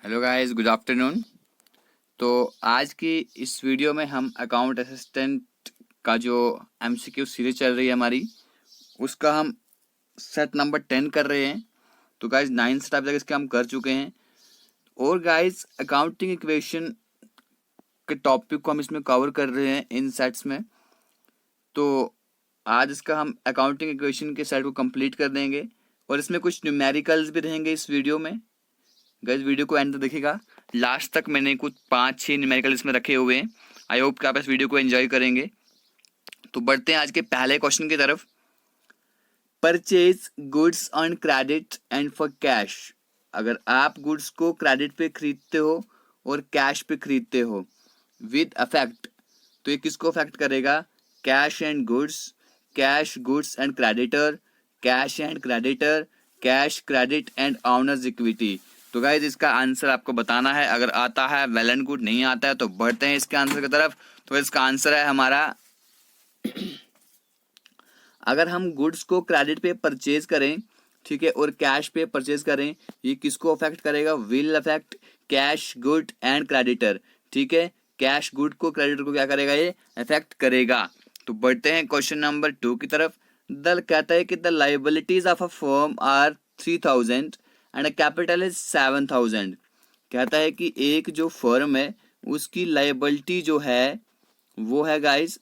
Hello guys, good afternoon. तो आज की इस वीडियो में हम अकाउंट असिस्टेंट का जो एमसीक्यू सीरीज चल रही है हमारी, उसका हम सेट नंबर 10 कर रहे हैं। तो गाइस 9 स्टेप तक इसके हम कर चुके हैं। और गाइस अकाउंटिंग इक्वेशन के टॉपिक को हम इसमें कवर कर रहे हैं इन सेट्स में। तो आज इसका हम अकाउंटिंग इक्वेशन के सेट को कंप्लीट कर देंगे और इसमें कुछ न्यूमेरिकल्स भी रहेंगे इस वीडियो में। गाइस वीडियो को एंड तक देखिएगा, लास्ट तक मैंने कुछ 5-6 न्यूमेरिकल इसमें रखे हुए हैं। आई होप कि आप इस वीडियो को एंजॉय करेंगे। तो बढ़ते हैं आज के पहले क्वेश्चन की तरफ। Purchase goods on credit and for cash. अगर आप गुड्स को क्रेडिट पे खरीदते हो और कैश पे खरीदते हो विद अफेक्ट, तो ये किसको अफेक्ट करेगा? Cash and goods, cash goods and creditor, cash and creditor, cash credit and honours equity. तो गाइज इसका आंसर आपको बताना है। अगर आता है वेल एंड गुड, नहीं आता है तो बढ़ते हैं इसके आंसर की तरफ। तो इसका आंसर है हमारा अगर हम गुड्स को क्रेडिट पे परचेज करें, ठीक है, और कैश पे परचेज करें, ये किसको अफेक्ट करेगा? Will affect cash good and creditor. ठीक है, कैश गुड को क्रेडिटर को क्या करेगा? ये अफेक्ट करेगा। तो बढ़ते हैं क्वेश्चन नंबर 2 की तरफ। दल कहता है कि the liabilities of a firm are 3000 and capital is 7000। कहता है कि एक जो फर्म है उसकी लाइबिलिटी जो है वो है गाइस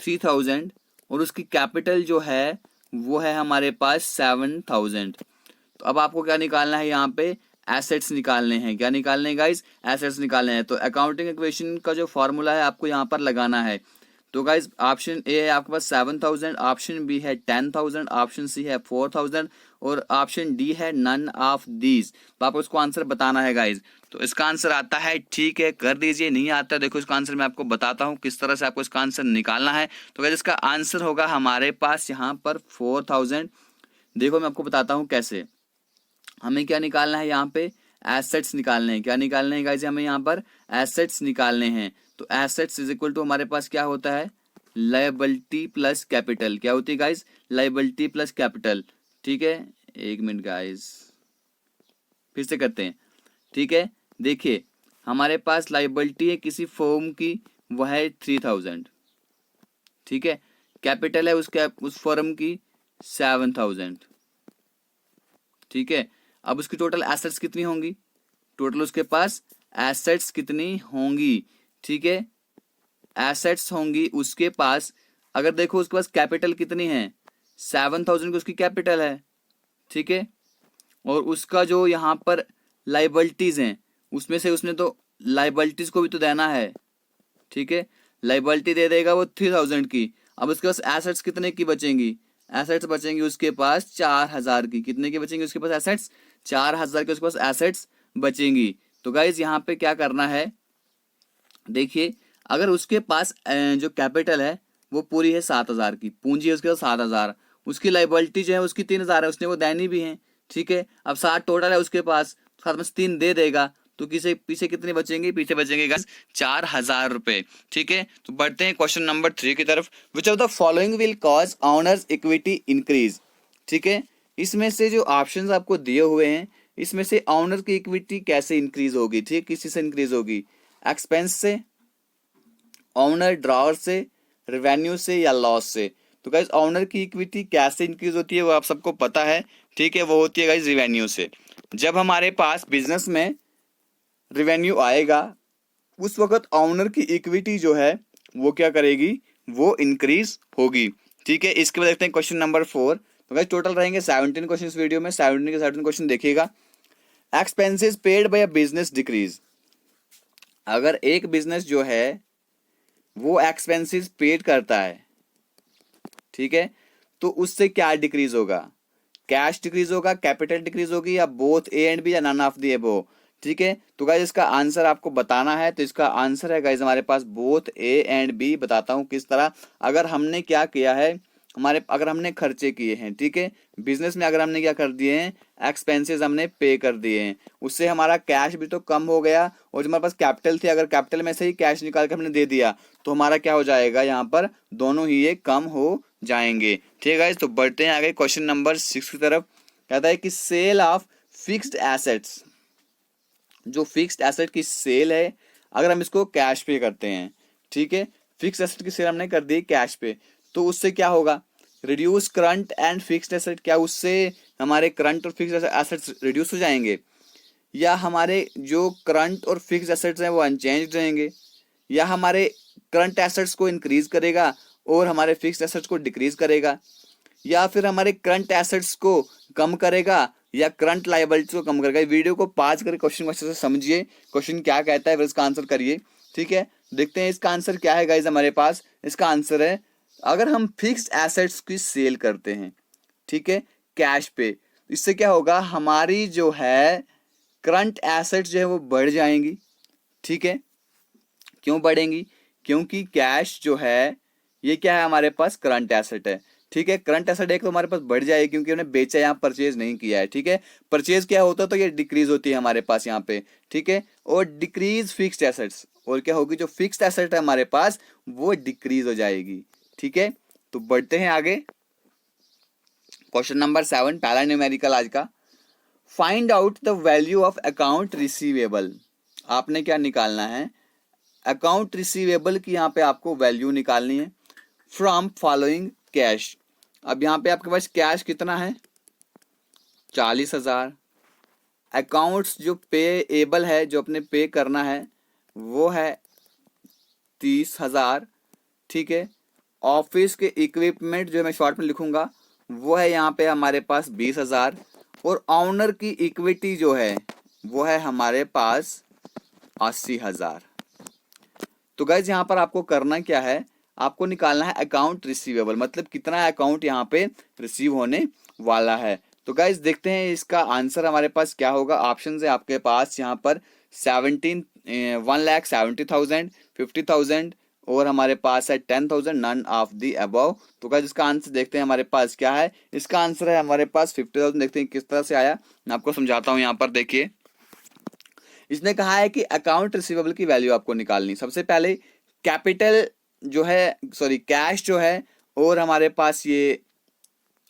3000 और उसकी कैपिटल जो है वो है हमारे पास 7000। तो अब आपको क्या निकालना है? यहाँ पे एसेट्स निकालने हैं। क्या निकालने हैं गाइस? एसेट्स निकालने हैं। तो अकाउंटिंग इक्वेशन का जो फॉर्मूला है आपको यहाँ पर लगाना है। तो गाइज ऑप्शन ए है आपके पास 7000, ऑप्शन बी है 10000, ऑप्शन सी है 4000 और ऑप्शन डी है नन ऑफ दीज। तो आपको इसको आंसर बताना है गाइज। तो इसका आंसर आता है, ठीक है, कर दीजिए। नहीं आता देखो इसका आंसर मैं आपको बताता हूँ किस तरह से आपको इसका आंसर निकालना है। तो गाइज इसका आंसर होगा हमारे पास यहाँ पर 4000। देखो मैं आपको बताता हूँ कैसे। हमें क्या निकालना है? यहाँ पे एसेट्स निकालने हैं। क्या निकालने हैं गाइज? हमें यहाँ पर एसेट्स निकालने हैं। तो एसेट्स इज इक्वल टू हमारे पास क्या होता है? Liability plus capital. क्या होती है गाइज? Liability plus capital. ठीक है, एक मिनट गाइज, फिर से करते हैं। ठीक है, देखिए हमारे पास लायबिलिटी है किसी फर्म की, वह है 3000। ठीक है, कैपिटल है उस फर्म की 7000। ठीक है, अब उसकी टोटल एसेट्स कितनी होंगी? टोटल उसके पास एसेट्स कितनी होंगी? ठीक है, एसेट्स होंगी उसके पास। अगर देखो उसके पास कैपिटल कितनी है? 7000 की उसकी कैपिटल है। ठीक है, और उसका जो यहाँ पर लाइबिलिटीज हैं उसमें से उसने तो लाइबिलिटीज को भी तो देना है। ठीक है, लाइबिलिटी दे देगा वो 3000 की। अब उसके पास एसेट्स कितने की बचेंगी? एसेट्स बचेंगी उसके पास 4000 की। कितने की बचेंगी उसके पास एसेट्स? 4000 के उसके पास एसेट्स बचेंगी। तो गाइज यहाँ पे क्या करना है? देखिए अगर उसके पास जो कैपिटल है वो पूरी है 7000 की, पूंजी है उसके पास 7000, उसकी लाइबिलिटी जो है उसकी 3000 है, उसने वो देनी भी है। ठीक है, अब 60 टोटल है उसके पास, 7 में से 3 दे देगा, तो किसे पीछे कितने बचेंगे? पीछे बचेंगे गाइस 4000 रुपए। ठीक है, तो बढ़ते हैं क्वेश्चन नंबर 3 की तरफ। Which of the following will cause honours equity increase. ठीक है, इसमें से जो ऑप्शंस आपको दिए हुए हैं इसमें से ऑनर की इक्विटी कैसे इंक्रीज होगी? ठीक, किसी से इंक्रीज होगी? एक्सपेंस से, ऑनर ड्रॉअर से, रेवेन्यू से या लॉस से? तो गाइज ऑनर की इक्विटी कैसे इंक्रीज होती है वो आप सबको पता है। ठीक है, वो होती है गाइज रेवेन्यू से। जब हमारे पास बिजनेस में रेवेन्यू आएगा उस वक्त ऑनर की इक्विटी जो है वो क्या करेगी? वो इंक्रीज होगी। ठीक है, इसके बाद देखते हैं क्वेश्चन नंबर 4। तो गाइज टोटल रहेंगे 17 क्वेश्चन इस वीडियो में। 17 के 17 क्वेश्चन देखिएगा। Expenses paid by a business decrease. अगर एक बिजनेस जो है वो एक्सपेंसेस पेड करता है, ठीक है, तो उससे क्या डिक्रीज होगा? कैश डिक्रीज होगा, कैपिटल डिक्रीज होगी, या बोथ ए एंड बी, या नन ऑफ द अबव? ठीक है, तो गाइज इसका आंसर आपको बताना है। तो इसका आंसर है गाइज हमारे पास बोथ ए एंड बी। बताता हूं किस तरह। अगर हमने क्या किया है, अगर हमने खर्चे किए हैं, ठीक है, बिजनेस में अगर हमने क्या कर दिए हैं, एक्सपेंसेस हमने पे कर दिए हैं, उससे हमारा कैश भी तो कम हो गया, और जो हमारे पास कैपिटल थी अगर कैपिटल में से ही कैश निकाल के हमने दे दिया तो हमारा क्या हो जाएगा? यहाँ पर दोनों ही ये कम हो जाएंगे। ठीक है गाइस, तो बढ़ते हैं आगे क्वेश्चन नंबर 6 की तरफ। कहता है कि सेल ऑफ फिक्स्ड एसेट्स। जो फिक्स्ड एसेट की सेल है, अगर हम इसको कैश पे करते हैं, ठीक है, फिक्स्ड एसेट की सेल हमने कर दी कैश पे, तो उससे क्या होगा, reduce current and fixed asset, क्या उससे हमारे करंट और फिक्स्ड एसेट्स रिड्यूस हो जाएंगे, या हमारे जो करंट और फिक्स्ड एसेट्स हैं वो अनचेंज रहेंगे, या हमारे करंट एसेट्स को इंक्रीज करेगा और हमारे फिक्स्ड एसेट्स को डिक्रीज करेगा, या फिर हमारे करंट एसेट्स को कम करेगा या करंट लायबिलिटीज को कम करेगा। वीडियो को पॉज करके क्वेश्चन को अच्छे से समझिए, क्वेश्चन क्या कहता है, फिर इसका आंसर करिए, ठीक है। देखते हैं इसका आंसर क्या है गाइज हमारे पास। इसका आंसर है, अगर हम फिक्स्ड एसेट्स की सेल करते हैं, ठीक है, कैश पे, इससे क्या होगा, हमारी जो है करंट एसेट्स जो है वो बढ़ जाएंगी, ठीक है। क्यों बढ़ेंगी, क्योंकि कैश जो है ये क्या है, हमारे पास करंट एसेट है, ठीक है। करंट एसेट एक तो हमारे पास बढ़ जाएगी क्योंकि हमने बेचा, यहाँ परचेज नहीं किया है, ठीक है। परचेज क्या होता तो ये डिक्रीज होती है हमारे पास यहाँ पे, ठीक है। और डिक्रीज फिक्स्ड एसेट्स, और क्या होगी, जो फिक्स्ड एसेट है हमारे पास वो डिक्रीज हो जाएगी, ठीक है। तो बढ़ते हैं आगे, क्वेश्चन नंबर 7, पहला न्यूमेरिकल आज का। Find out the value of account receivable. आपने क्या निकालना है, अकाउंट रिसीवेबल की यहाँ पे आपको वैल्यू निकालनी है फ्रॉम फॉलोइंग कैश। अब यहाँ पे आपके पास कैश कितना है, 40,000। अकाउंट्स जो पेएबल है, जो अपने पे करना है, वो है 30,000, ठीक है। ऑफिस के इक्विपमेंट जो मैं शॉर्ट में लिखूंगा वो है यहाँ पे हमारे पास 20,000, और ऑनर की इक्विटी जो है वो है हमारे पास 80,000। तो गाइज यहाँ पर आपको करना क्या है, आपको निकालना है अकाउंट रिसीवेबल, मतलब कितना अकाउंट यहाँ पे रिसीव होने वाला है। तो गाइज देखते हैं इसका आंसर हमारे पास क्या होगा। ऑप्शन है आपके पास यहाँ पर 1,70,000, 50,000 और हमारे पास है 10,000, नन ऑफ द अबव। तो गाइज इसका आंसर देखते हैं हमारे पास क्या है। इसका आंसर है हमारे पास 50,000। देखते हैं किस तरह से आया, मैं आपको समझाता हूँ। यहाँ पर देखिए, इसने कहा है कि अकाउंट रिसीवेबल की वैल्यू आपको निकालनी। सबसे पहले कैपिटल जो है, सॉरी कैश जो है, और हमारे पास ये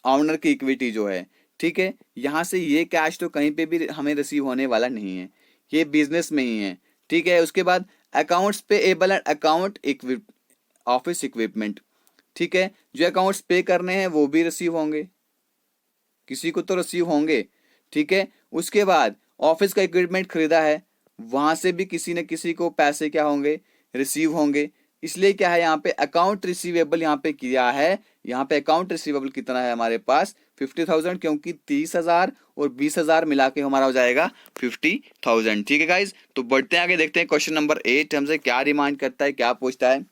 ऑनर की इक्विटी जो है, ठीक है। यहां से ये कैश तो कहीं पे भी हमें रिसीव होने वाला नहीं है, ये बिजनेस में ही है, ठीक है। उसके बाद accounts payable and account office equipment, ठीक है। जो अकाउंट्स पे करने हैं वो भी रिसीव होंगे, किसी को तो रिसीव होंगे, ठीक है। उसके बाद ऑफिस का इक्विपमेंट खरीदा है, वहां से भी किसी न किसी को पैसे क्या होंगे, रिसीव होंगे। इसलिए क्या है, यहाँ पे अकाउंट रिसीवेबल यहाँ पे किया है। यहाँ पे अकाउंट रिसीवेबल कितना है हमारे पास, 50,000, क्योंकि 30,000 और 20,000 मिला के हमारा हो जाएगा 50,000, ठीक है गाइज। तो बढ़ते हैं आगे, देखते हैं क्वेश्चन नंबर 8 हमसे क्या डिमांड करता है, क्या पूछता है।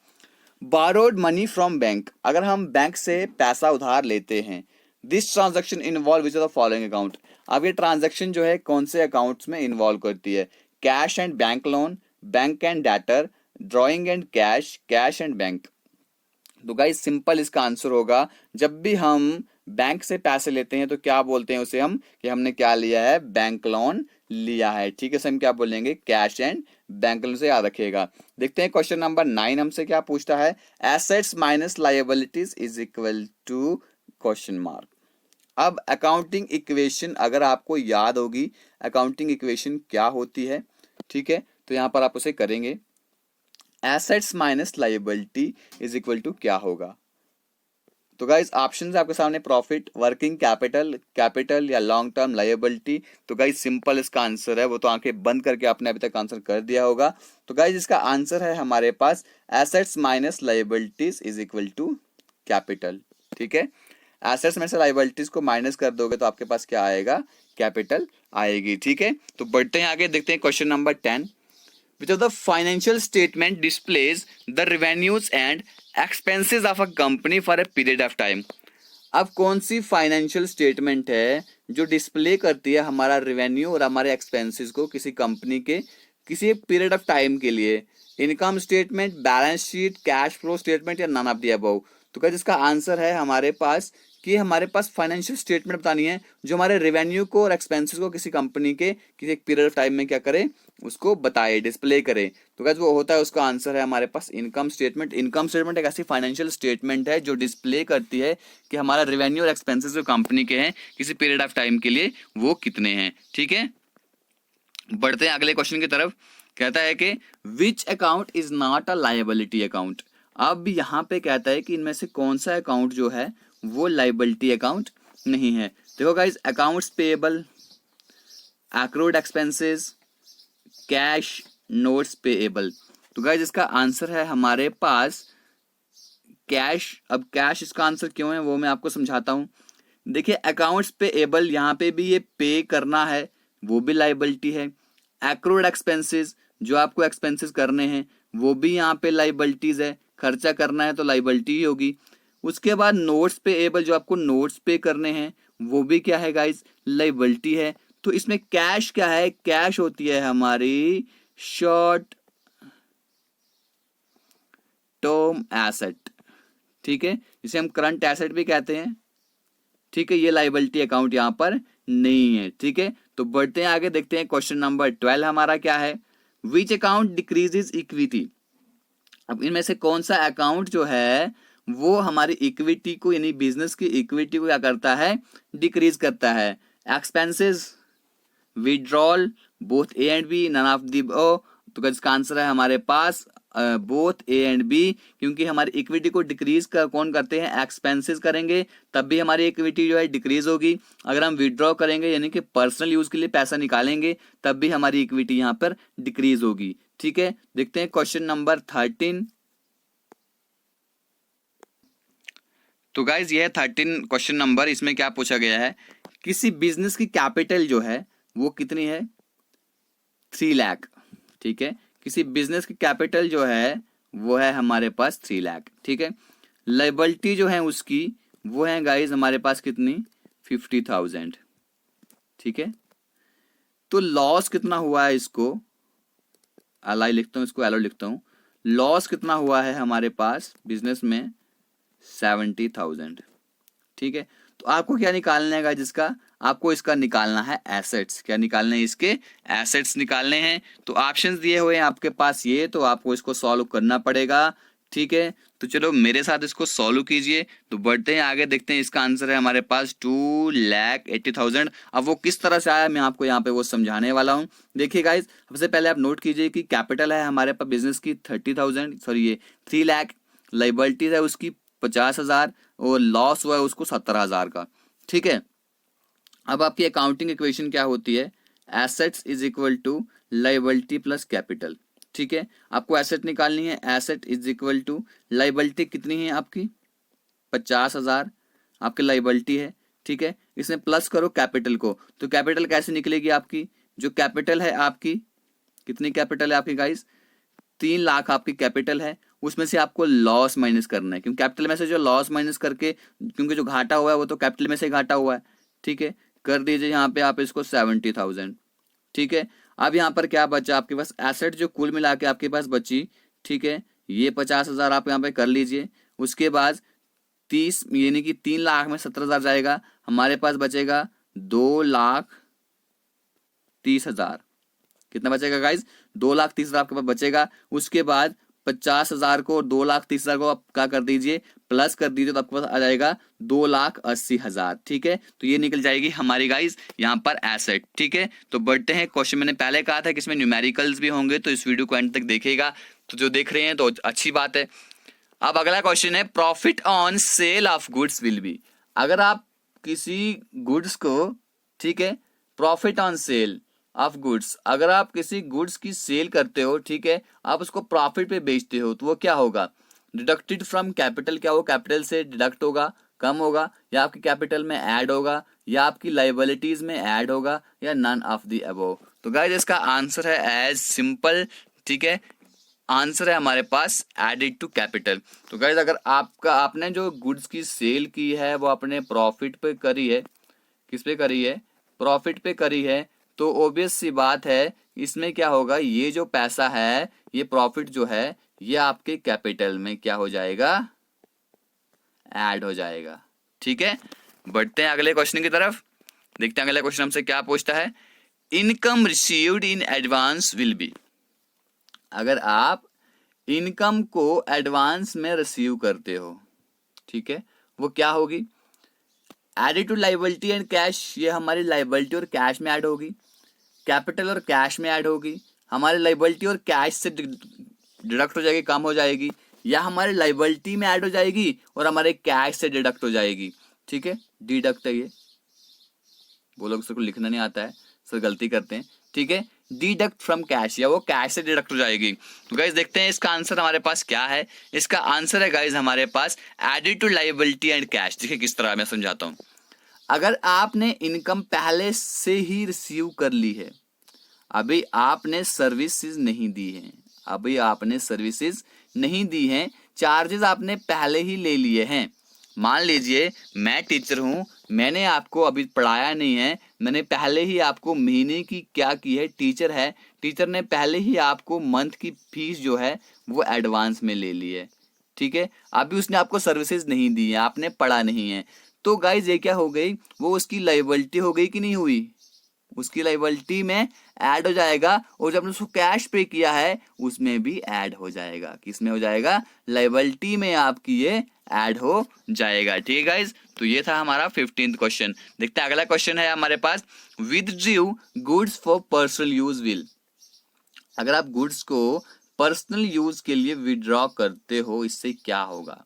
बारोड मनी फ्रॉम बैंक, अगर हम बैंक से पैसा उधार लेते हैं, this transaction involve which are the following account. अब ये ट्रांजेक्शन जो है कौन से अकाउंट्स में इन्वॉल्व करती है, cash and bank loan, bank and debtor, drawing and cash, cash and bank. तो गाइस सिंपल इसका आंसर होगा, जब भी हम बैंक से पैसे लेते हैं तो क्या बोलते हैं उसे हम, कि हमने क्या लिया है, बैंक लोन लिया है, ठीक है। सर हम क्या बोलेंगे, कैश एंड बैंक लोन से याद रखिएगा। देखते हैं क्वेश्चन नंबर 9 हमसे क्या पूछता है। Assets minus liabilities is equal to question mark. अब अकाउंटिंग इक्वेशन अगर आपको याद होगी, अकाउंटिंग इक्वेशन क्या होती है, ठीक है। तो यहां पर आप उसे करेंगे, assets minus liability is equal to क्या होगा। तो गाइज ऑप्शन है आपके सामने, प्रॉफिट, वर्किंग कैपिटल, कैपिटल या लॉन्ग टर्म लायबिलिटी। तो गाइज सिंपल इसका आंसर है, वो तो आंखें बंद करके आपने अभी तक आंसर कर दिया होगा। तो गाइज इसका आंसर है हमारे पास assets minus liabilities is equal to capital, ठीक है। एसेट्स में से लायबिलिटीज को माइनस कर दोगे तो आपके पास क्या आएगा, कैपिटल आएगी, ठीक है। तो बढ़ते हैं आगे, देखते हैं question number 10। Which of the financial statement displays the revenues and expenses of a company for a period of time? अब कौन सी फाइनेंशियल स्टेटमेंट है जो डिस्प्ले करती है हमारा रेवेन्यू और हमारे एक्सपेंसेस को किसी कंपनी के किसी पीरियड ऑफ टाइम के लिए। Income statement, balance sheet, cash flow statement या नन ऑफ द अबव। तो क्या इसका आंसर है हमारे पास कि हमारे पास फाइनेंशियल स्टेटमेंट बतानी है जो हमारे रेवेन्यू को और एक्सपेंसेस को किसी कंपनी के किसी एक पीरियड ऑफ टाइम में क्या करे, उसको बताए, डिस्प्ले करे। तो गाइस वो होता है, उसका आंसर है हमारे पास इनकम स्टेटमेंट। इनकम स्टेटमेंट एक ऐसी फाइनेंशियल स्टेटमेंट है जो डिस्प्ले करती है कि हमारा रेवेन्यू और एक्सपेंसेस जो कंपनी के हैं किसी पीरियड ऑफ टाइम के लिए वो कितने हैं, ठीक है। बढ़ते हैं अगले क्वेश्चन की तरफ। कहता है कि which account is not a liability account. अब यहाँ पे कहता है कि इनमें से कौन सा अकाउंट जो है वो लायबिलिटी अकाउंट नहीं है। देखो guys, accounts payable, accrued expenses, cash, notes payable. तो गाइज इसका आंसर है हमारे पास कैश। अब कैश इसका आंसर क्यों है वो मैं आपको समझाता हूँ। देखिए, अकाउंट्स पेएबल यहाँ पे भी ये पे करना है, वो भी लायबिलिटी है। एक्रूड एक्सपेंसेस, जो आपको एक्सपेंसेस करने हैं वो भी यहाँ पे लायबिलिटीज है, खर्चा करना है तो लायबिलिटी ही होगी। उसके बाद नोट्स पेएबल, जो आपको नोट्स पे करने हैं वो भी क्या है गाइज, लायबिलिटी है। तो इसमें कैश क्या है, कैश होती है हमारी शॉर्ट टर्म एसेट, ठीक है, जिसे हम करंट एसेट भी कहते हैं, ठीक है। ये लायबिलिटी अकाउंट यहाँ पर नहीं है, ठीक है। तो बढ़ते हैं आगे, देखते हैं क्वेश्चन नंबर 12 हमारा क्या है। Which account decreases equity. अब इनमें से कौन सा अकाउंट जो है वो हमारी इक्विटी को, यानी बिजनेस की इक्विटी को क्या करता है, डिक्रीज करता है। Expenses, withdrawal, both A and B, none of the above. तो इसका आंसर है हमारे पास बोथ ए एंड बी, क्योंकि हमारी इक्विटी को डिक्रीज कौन करते हैं, एक्सपेंसेस करेंगे, तब भी हमारी इक्विटी जो है डिक्रीज होगी। अगर हम विड्रॉ करेंगे यानी कि पर्सनल यूज के लिए पैसा निकालेंगे, तब भी हमारी इक्विटी यहाँ पर डिक्रीज होगी, ठीक है। देखते हैं क्वेश्चन नंबर 13। तो गाइज ये 13 क्वेश्चन नंबर, इसमें क्या पूछा गया है, किसी बिजनेस की कैपिटल जो है वो कितनी है, 3 लाख, ठीक है। किसी बिजनेस की कैपिटल जो है वो है हमारे पास 3 लाख, ठीक है। लायबिलिटी जो है उसकी वो है गाइज हमारे पास कितनी, 50,000, ठीक है। तो लॉस कितना हुआ है, इसको एल लिखता हूँ, इसको एल लिखता हूँ। लॉस कितना हुआ है हमारे पास बिजनेस में, 70,000, ठीक है। तो आपको क्या निकालना है, जिसका आपको इसका निकालना है एसेट्स। क्या निकालने हैं, इसके एसेट्स निकालने हैं। तो ऑप्शंस दिए हुए हैं आपके पास ये, तो आपको इसको सॉल्व करना पड़ेगा, ठीक है। तो चलो मेरे साथ इसको सॉल्व कीजिए। तो बढ़ते हैं आगे, देखते हैं इसका आंसर है हमारे पास 2,80,000। अब वो किस तरह से आया मैं आपको यहाँ पे वो समझाने वाला हूँ। देखिए गाइज, सबसे पहले आप नोट कीजिए कि कैपिटल है हमारे पास बिजनेस की 30,000, सॉरी ये 3 लाख, लायबिलिटीज है उसकी 50,000, और लॉस हुआ है उसको 70,000 का, ठीक है। अब आपकी अकाउंटिंग इक्वेशन क्या होती है, assets is equal to liability plus capital, ठीक है। आपको एसेट निकालनी है, asset is equal to liability कितनी है आपकी, 50,000 आपकी लायबिलिटी है, ठीक है। इसमें प्लस करो कैपिटल को, तो कैपिटल कैसे निकलेगी आपकी, जो कैपिटल है आपकी, कितनी कैपिटल है आपकी गाइस, 3 लाख आपकी कैपिटल है, उसमें से आपको लॉस माइनस करना है, क्योंकि कैपिटल में से जो लॉस माइनस करके, क्योंकि जो घाटा हुआ है वो तो कैपिटल में से घाटा हुआ है, ठीक है। कर दीजिए यहाँ पे आप इसको 70,000, ठीक है। अब यहाँ पर क्या बचा आपके पास, एसेट जो कुल मिला के आपके पास बची, ठीक है, ये 50,000 आप यहाँ पे कर लीजिए। उसके बाद 30 यानी कि 3 लाख में 70,000 जाएगा, हमारे पास बचेगा 2,30,000। कितना बचेगा गाइज, 2,30,000 आपके पास बचेगा। उसके बाद 50,000 को और 2,30,000 को आप क्या कर दीजिए, प्लस कर दीजिए, तो आपके पास आ जाएगा 2,80,000, ठीक है। तो ये निकल जाएगी हमारी गाइज यहाँ पर एसेट, ठीक है। तो बढ़ते हैं क्वेश्चन, मैंने पहले कहा था कि इसमें न्यूमेरिकल्स भी होंगे, तो इस वीडियो को एंड तक देखिएगा। तो जो देख रहे हैं तो अच्छी बात है। अब अगला क्वेश्चन है, profit on sale of goods will be. अगर आप किसी गुड्स को, ठीक है, profit on sale of goods, अगर आप किसी गुड्स की सेल करते हो, ठीक है, आप उसको प्रॉफिट पे बेचते हो, तो वो क्या होगा, डिडक्टेड फ्रॉम कैपिटल, क्या वो कैपिटल से डिडक्ट होगा, कम होगा, या आपकी कैपिटल में ऐड होगा, या आपकी लायबिलिटीज में ऐड होगा, या नन ऑफ द अबव। तो गाइस इसका आंसर है एज सिंपल, ठीक है, आंसर है हमारे पास एडिड टू कैपिटल। तो गाइस अगर आपने जो गुड्स की सेल की है वो अपने प्रॉफिट पे करी है, किस पे करी है, प्रॉफिट पे करी है, तो ऑब्वियस सी बात है इसमें क्या होगा, ये जो पैसा है, ये प्रॉफिट जो है, ये आपके कैपिटल में क्या हो जाएगा, ऐड हो जाएगा, ठीक है। बढ़ते हैं अगले क्वेश्चन की तरफ, देखते हैं अगला क्वेश्चन हमसे क्या पूछता है। Income received in advance will be. अगर आप इनकम को एडवांस में रिसीव करते हो, ठीक है, वो क्या होगी, added to liability and cash, ये हमारी लायबिलिटी और कैश में ऐड होगी। कैपिटल और कैश में ऐड होगी, हमारी लाइबिलिटी और कैश से डिडक्ट हो जाएगी, कम हो जाएगी, या हमारे लाइबिलिटी में ऐड हो जाएगी और हमारे कैश से डिडक्ट हो जाएगी। ठीक है, डिडक्ट है ये, वो लोग सर को लिखना नहीं आता है, सर गलती करते हैं। ठीक है, डिडक्ट फ्रॉम कैश, या वो कैश से डिडक्ट हो जाएगी। तो गाइज देखते हैं इसका आंसर हमारे पास क्या है। इसका आंसर है गाइज हमारे पास added to liability and cash. देखिए किस तरह, मैं समझाता हूँ। अगर आपने इनकम पहले से ही रिसीव कर ली है, अभी आपने सर्विसेज नहीं दी है, अभी आपने सर्विसेज नहीं दी हैं, चार्जेस आपने पहले ही ले लिए हैं। मान लीजिए मैं टीचर हूँ, मैंने आपको अभी पढ़ाया नहीं है, मैंने पहले ही आपको महीने की क्या की है, टीचर है, टीचर ने पहले ही आपको मंथ की फीस जो है वो एडवांस में ले ली है। ठीक है, अभी उसने आपको सर्विसेज नहीं दी है, आपने पढ़ा नहीं है, तो गाइज ये क्या हो गई, वो उसकी लायबिलिटी हो गई कि नहीं हुई, उसकी लायबिलिटी में ऐड हो जाएगा, और जब उसको कैश पे किया है उसमें भी ऐड हो जाएगा। किसमें हो जाएगा, लायबिलिटी में आपकी ये ऐड हो जाएगा। ठीक है गाइज, तो ये था हमारा 15th क्वेश्चन। देखते हैं अगला क्वेश्चन है हमारे पास, withdrew goods for personal use will. अगर आप गुड्स को पर्सनल यूज के लिए विड्रॉ करते हो, इससे क्या होगा,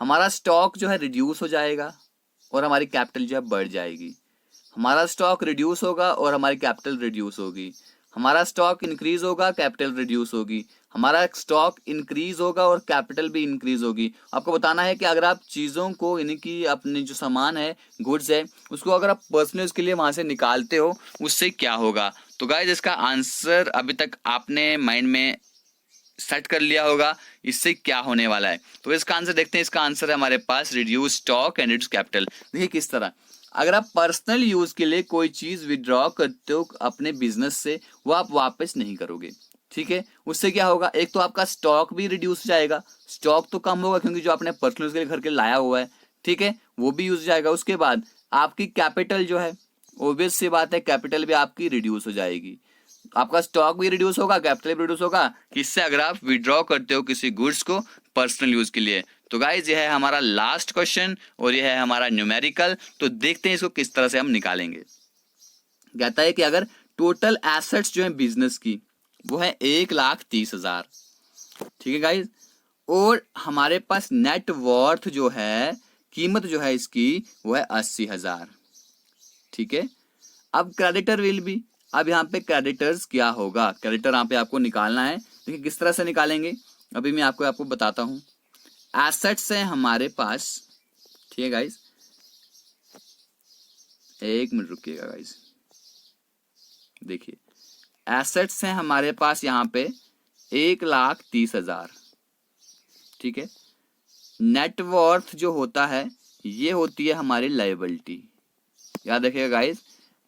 हमारा स्टॉक जो है रिड्यूस हो जाएगा और हमारी कैपिटल जो है बढ़ जाएगी। हमारा स्टॉक रिड्यूस होगा और हमारी कैपिटल रिड्यूस होगी। हमारा स्टॉक इंक्रीज होगा, कैपिटल रिड्यूस होगी। हमारा स्टॉक इंक्रीज होगा और कैपिटल भी इंक्रीज होगी। आपको बताना है कि अगर आप चीज़ों को, यानी कि अपने जो सामान है, गुड्स है, उसको अगर आप पर्सनल यूज के लिए वहां से निकालते हो, उससे क्या होगा। तो गाइस इसका आंसर अभी तक आपने माइंड में सेट कर लिया होगा, इससे क्या होने वाला है। तो इसका आंसर देखते हैं। इसका आंसर है हमारे पास reduce stock and reduce capital. देखिए किस तरह, अगर आप पर्सनल यूज के लिए कोई चीज विड्रॉ करते हो अपने बिजनेस से, वो आप वापस नहीं करोगे। ठीक है, उससे क्या होगा, एक तो आपका स्टॉक भी रिड्यूस हो जाएगा, स्टॉक तो कम होगा क्योंकि जो आपने पर्सनल यूज के लिए घर के लाया हुआ है, ठीक है, वो भी यूज हो जाएगा। उसके बाद आपकी कैपिटल जो है, ऑब्वियस सी बात है, कैपिटल भी आपकी रिड्यूस हो जाएगी। आपका स्टॉक भी रिड्यूस होगा, कैपिटल भी रिड्यूस होगा, किससे, अगर आप विड्रॉ करते हो किसी गुड्स को पर्सनल यूज के लिए। तो गाइज ये है हमारा लास्ट क्वेश्चन और ये है हमारा न्यूमेरिकल। तो देखते हैं इसको किस तरह से हम निकालेंगे। कहता है कि अगर टोटल एसेट्स जो है बिजनेस की वो है 1,30,000, ठीक है गाइज, और हमारे पास नेट वर्थ जो है, कीमत जो है इसकी वो है 80,000। ठीक है, अब क्रेडिटर विल भी, अब यहाँ पे क्रेडिटर्स क्या होगा, क्रेडिटर यहाँ पे आपको निकालना है। देखिए किस तरह से निकालेंगे, अभी मैं आपको बताता हूँ। एसेट्स हैं हमारे पास, ठीक है गाइज, एक मिनट रुकिएगा गाइज। देखिए एसेट्स हैं हमारे पास यहाँ पे 1,30,000, ठीक है। नेटवर्थ जो होता है ये होती है हमारी लायबिलिटी, याद रखिएगा गाइज,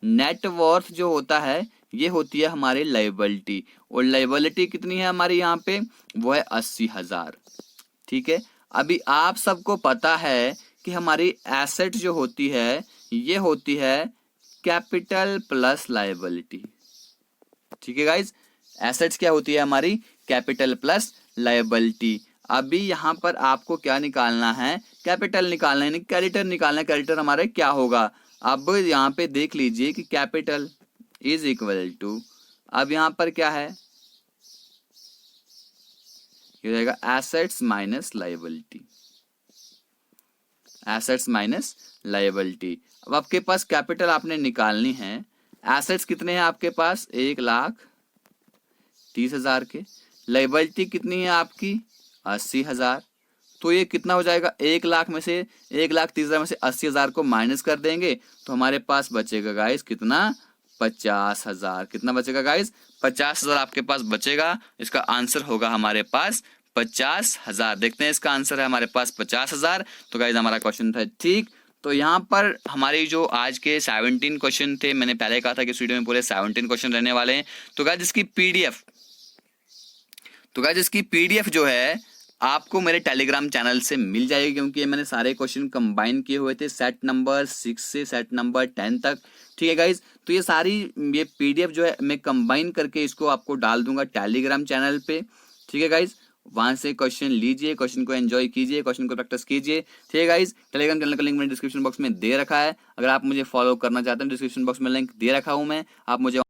नेटवर्थ जो होता है ये होती है हमारी लायबिलिटी, और लायबिलिटी कितनी है हमारी यहाँ पे, वो है 80,000। ठीक है, अभी आप सबको पता है कि हमारी एसेट जो होती है ये होती है कैपिटल प्लस लायबिलिटी। ठीक है गाइज, एसेट्स क्या होती है हमारी, कैपिटल प्लस लायबिलिटी। अभी यहाँ पर आपको क्या निकालना है, कैपिटल निकालना है, क्रेडिटर निकालना है। क्रेडिटर हमारे क्या होगा, अब यहाँ पे देख लीजिए कि कैपिटल इज इक्वल टू, अब यहाँ पर क्या है, ये रहेगा assets minus liability, assets minus liability. अब आपके पास कैपिटल आपने निकालनी है, एसेट्स कितने हैं आपके पास, 1,30,000 के, लायबिलिटी कितनी है आपकी 80,000। तो ये कितना हो जाएगा, 1,00,000 में से, 1,30,000 में से 80,000 को माइनस कर देंगे तो हमारे पास बचेगा गाइस कितना, 50,000। कितना बचेगा गाइस, 50,000 आपके पास बचेगा। इसका आंसर होगा हमारे पास 50,000। देखते हैं इसका आंसर है हमारे पास 50,000। तो गाइस हमारा क्वेश्चन था ठीक। तो यहाँ पर हमारी जो आज के 17 क्वेश्चन थे, मैंने पहले कहा था कि इस वीडियो में पूरे 17 क्वेश्चन रहने वाले हैं। तो गाइस इसकी पीडीएफ जो है आपको मेरे टेलीग्राम चैनल से मिल जाएगी, क्योंकि ये मैंने सारे क्वेश्चन कंबाइन किए हुए थे सेट नंबर 6 से सेट नंबर 10 तक। ठीक है गाइज, तो ये सारी ये पीडीएफ जो है मैं कंबाइन करके इसको आपको डाल दूंगा टेलीग्राम चैनल पे। ठीक है गाइज, वहां से क्वेश्चन लीजिए, क्वेश्चन को एंजॉय कीजिए, क्वेश्चन को प्रैक्टिस कीजिए। ठीक है गाइज, टेलीग्राम चैनल का लिंक मैंने डिस्क्रिप्शन बॉक्स में दे रखा है, अगर आप मुझे फॉलो करना चाहते हैं डिस्क्रिप्शन बॉक्स में लिंक दे रखा हूं मैं, आप मुझे